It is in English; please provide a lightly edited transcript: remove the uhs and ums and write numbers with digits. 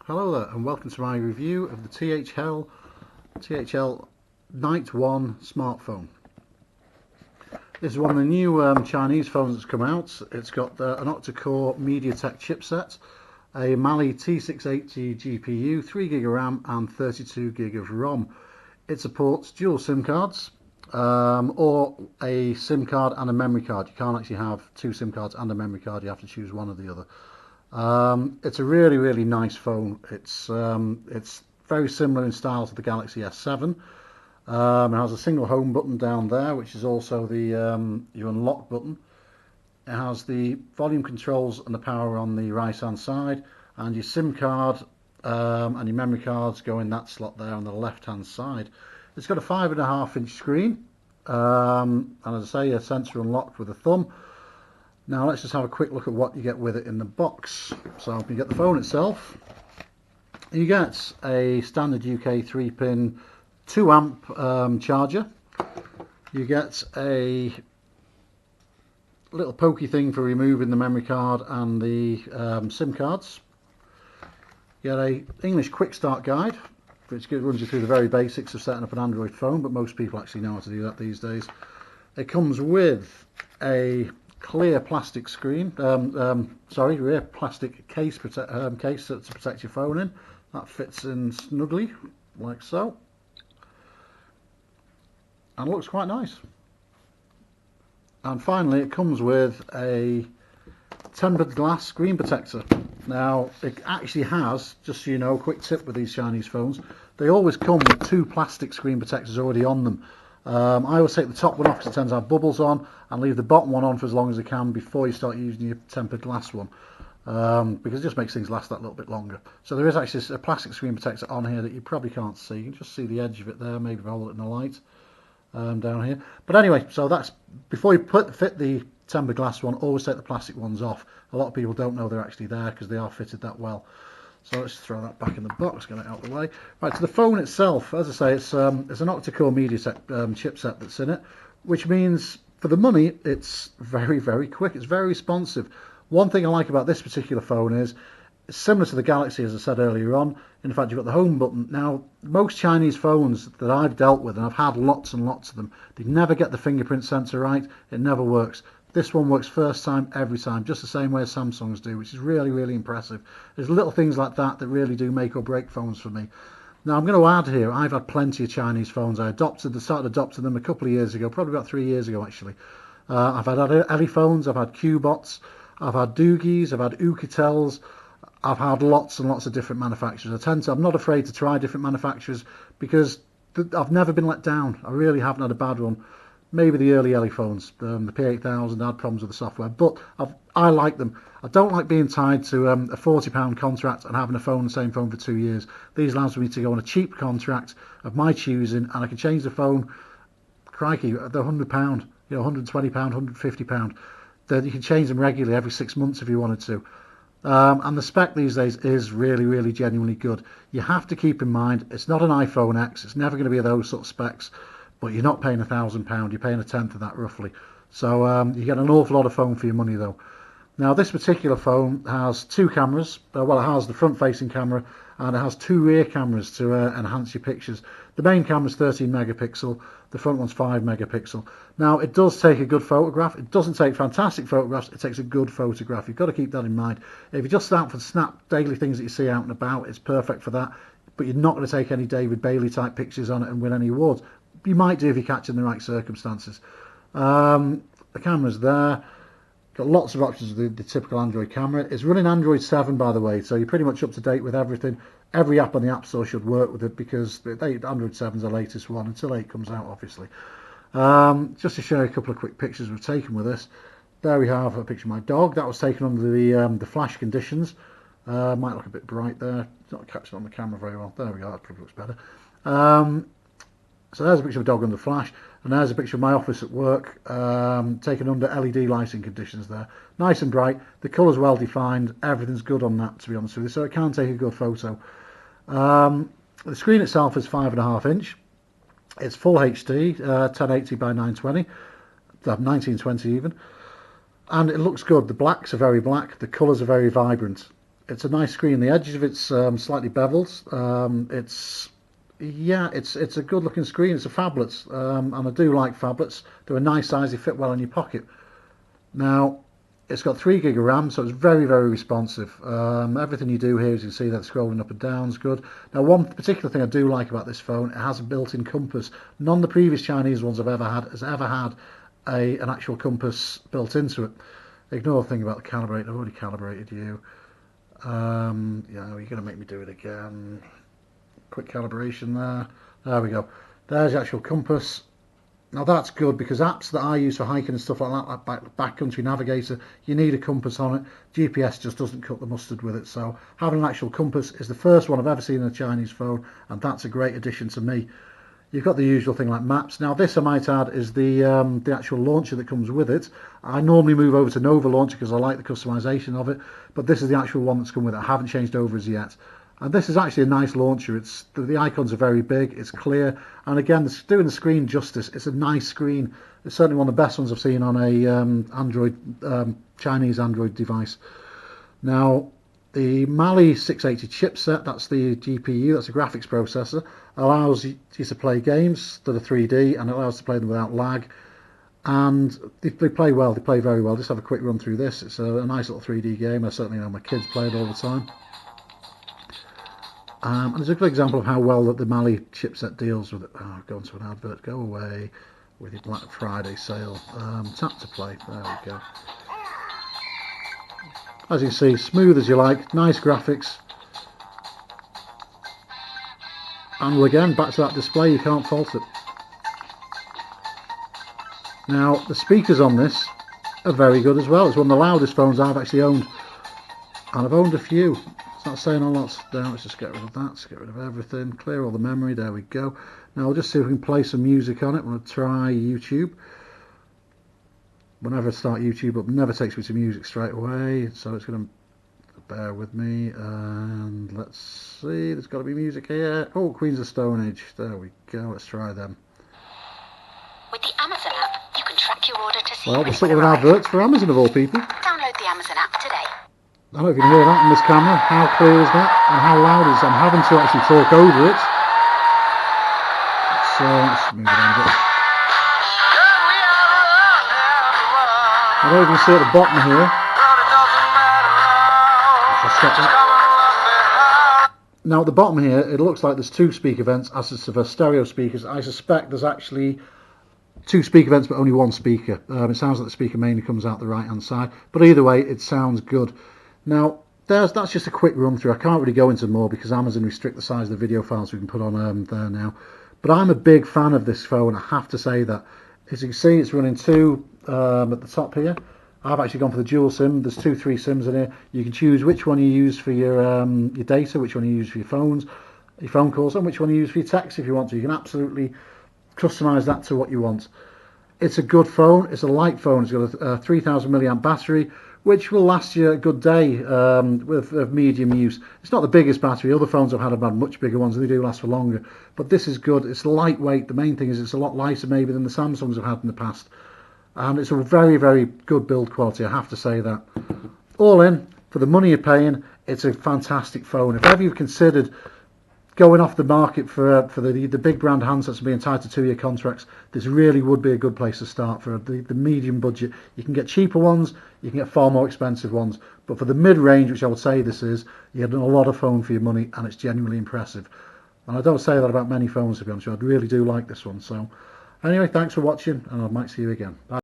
Hello there and welcome to my review of the THL Knight 1 smartphone. This is one of the new Chinese phones that's come out. It's got an octa-core MediaTek chipset, a Mali T680 GPU, 3GB of RAM and 32GB of ROM. It supports dual SIM cards or a SIM card and a memory card. You can't actually have two SIM cards and a memory card, you have to choose one or the other. It's a really nice phone. It's very similar in style to the Galaxy S7. It has a single home button down there, which is also the your unlock button. It has the volume controls and the power on the right hand side, and your SIM card and your memory cards go in that slot there on the left hand side. It's got a 5.5-inch screen, and as I say, a sensor unlocked with a thumb. Now let's just have a quick look at what you get with it in the box. So you get the phone itself. You get a standard UK 3-pin 2-amp charger. You get a little pokey thing for removing the memory card and the SIM cards. You get a English quick start guide, which runs you through the very basics of setting up an Android phone, but most people actually know how to do that these days. It comes with a clear plastic screen, rear plastic case to protect your phone in. That fits in snugly, like so, and looks quite nice. And finally, it comes with a tempered glass screen protector. Now, it actually has, just so you know, a quick tip with these Chinese phones, they always come with two plastic screen protectors already on them. I always take the top one off because it tends to have bubbles on, and leave the bottom one on for as long as I can before you start using your tempered glass one, because it just makes things last that little bit longer. So there is actually a plastic screen protector on here that you probably can't see. You can just see the edge of it there, maybe if I hold it in the light down here. But anyway, so that's, before you fit the tempered glass one, always take the plastic ones off. A lot of people don't know they're actually there because they are fitted that well. So let's throw that back in the box, get it out of the way. Right, so the phone itself, as I say, it's an octa-core MediaTek chipset that's in it, which means for the money, it's very quick. It's very responsive. One thing I like about this particular phone is, it's similar to the Galaxy, as I said earlier on. In fact, you've got the home button. Now, most Chinese phones that I've dealt with, and I've had lots and lots of them, they never get the fingerprint sensor right. It never works. This one works first time, every time, just the same way as Samsung's do, which is really impressive. There's little things like that that really do make or break phones for me. Now, I'm going to add here, I've had plenty of Chinese phones. I started adopting them a couple of years ago, probably about 3 years ago, actually. I've had Ellie phones, I've had Q-bots, I've had Doogies, I've had Ukitels, I've had lots and lots of different manufacturers. I'm not afraid to try different manufacturers because I've never been let down. I really haven't had a bad one. Maybe the early Ellie phones, the P8000 had problems with the software, but I like them. I don't like being tied to a £40 contract and having the same phone for 2 years. These allows me to go on a cheap contract of my choosing, and I can change the phone, crikey, they're £100, you know, £120, £150. You can change them regularly every 6 months if you wanted to. And the spec these days is really genuinely good. You have to keep in mind, it's not an iPhone X, it's never going to be those sort of specs. But you're not paying £1,000, you're paying a tenth of that roughly. So you get an awful lot of phone for your money though. Now this particular phone has two cameras. Well, it has the front facing camera and it has two rear cameras to enhance your pictures. The main camera is 13 megapixel, the front one's 5 megapixel. Now it does take a good photograph. It doesn't take fantastic photographs, it takes a good photograph. You've got to keep that in mind. If you just out for snap daily things that you see out and about, it's perfect for that. But you're not going to take any David Bailey type pictures on it and win any awards. You might do if you catch it in the right circumstances. The camera's there. Got lots of options with the typical Android camera. It's running Android 7, by the way, so you're pretty much up to date with everything. Every app on the App Store should work with it because Android 7 is the latest one until 8 comes out, obviously. Just to show you a couple of quick pictures we've taken with this. There we have a picture of my dog. That was taken under the flash conditions. Might look a bit bright there. It's not catching on the camera very well. There we go. That probably looks better. So there's a picture of a dog under flash, and there's a picture of my office at work, taken under LED lighting conditions there. Nice and bright, the colour's well defined, everything's good on that, to be honest with you, so it can take a good photo. The screen itself is 5.5 inch, it's full HD, 1080 by 920, 1920 even, and it looks good. The blacks are very black, the colours are very vibrant. It's a nice screen. The edges of it's slightly beveled. It's a good looking screen. It's a phablets, and I do like phablets. They're a nice size. They fit well in your pocket. Now, it's got 3 gig of RAM, so it's very, very responsive. Everything you do here, as you can see, that scrolling up and down is good. Now, one particular thing I do like about this phone, it has a built-in compass. None of the previous Chinese ones I've ever had has ever had an actual compass built into it. Ignore the thing about the calibrate. I've already calibrated you. Yeah, you're going to make me do it again. Quick calibration there. There we go. There's the actual compass. Now that's good, because apps that I use for hiking and stuff like that, like Backcountry Navigator, you need a compass on it. GPS just doesn't cut the mustard with it. So having an actual compass is the first one I've ever seen in a Chinese phone, and that's a great addition to me. You've got the usual thing like maps. Now this, I might add, is the actual launcher that comes with it. I normally move over to Nova Launcher because I like the customization of it, but this is the actual one that's come with it. I haven't changed over as yet. And this is actually a nice launcher. The icons are very big, it's clear, and again, it's doing the screen justice. It's a nice screen. It's certainly one of the best ones I've seen on a Chinese Android device. Now, the Mali 680 chipset, that's the GPU, that's a graphics processor, allows you to play games that are 3D, and it allows you to play them without lag. And they play well, they play very well. Just have a quick run through this. It's a nice little 3D game. I certainly know my kids play it all the time. And there's a good example of how well that the Mali chipset deals with it. Oh, go into an advert, go away with your Black Friday sale. Tap to play, there we go. As you see, smooth as you like, nice graphics. And again, back to that display, you can't fault it. Now, the speakers on this are very good as well. It's one of the loudest phones I've actually owned. And I've owned a few. It's not saying a lot. Now let's just get rid of that. Let's get rid of everything. Clear all the memory. There we go. Now we'll just see if we can play some music on it. I'm going to try YouTube. Whenever I start YouTube up, it never takes me to music straight away. So it's going to bear with me. And let's see. There's got to be music here. Oh, Queens of Stone Age. There we go. Let's try them. With the Amazon app, you can track your order to see well, we're stuck with adverts for Amazon of all people. Download the Amazon app today. I don't know if you can hear that on this camera. How clear is that? And how loud is it? I'm having to actually talk over it. So let's move it on a bit. I don't know if you can see at the bottom here. I'll stop that. Now at the bottom here, it looks like there's 2 speaker vents as it's for stereo speakers. I suspect there's actually 2 speaker vents but only 1 speaker. It sounds like the speaker mainly comes out the right hand side, but either way it sounds good. Now that's just a quick run through. I can't really go into more because Amazon restrict the size of the video files we can put on there now, but I'm a big fan of this phone, I have to say that. As you can see, it's running 2 at the top here. I've actually gone for the dual SIM. There's 3 SIMs in here. You can choose which one you use for your data, which one you use for your phone calls, and which one you use for your text if you want to. You can absolutely customize that to what you want. It's a good phone. It's a light phone. It's got a 3000 milliamp battery, which will last you a good day with medium use. It's not the biggest battery. Other phones I've had much bigger ones, and they do last for longer. But this is good. It's lightweight. The main thing is it's a lot lighter maybe than the Samsungs I've had in the past. And it's a very, very good build quality, I have to say that. All in, for the money you're paying, it's a fantastic phone. If ever you've considered going off the market for the big brand handsets and being tied to 2-year contracts, this really would be a good place to start for the medium budget. You can get cheaper ones, you can get far more expensive ones, but for the mid-range, which I would say this is, you're getting a lot of phone for your money, and it's genuinely impressive. And I don't say that about many phones, to be honest with you. I really do like this one. So anyway, thanks for watching, and I might see you again. Bye.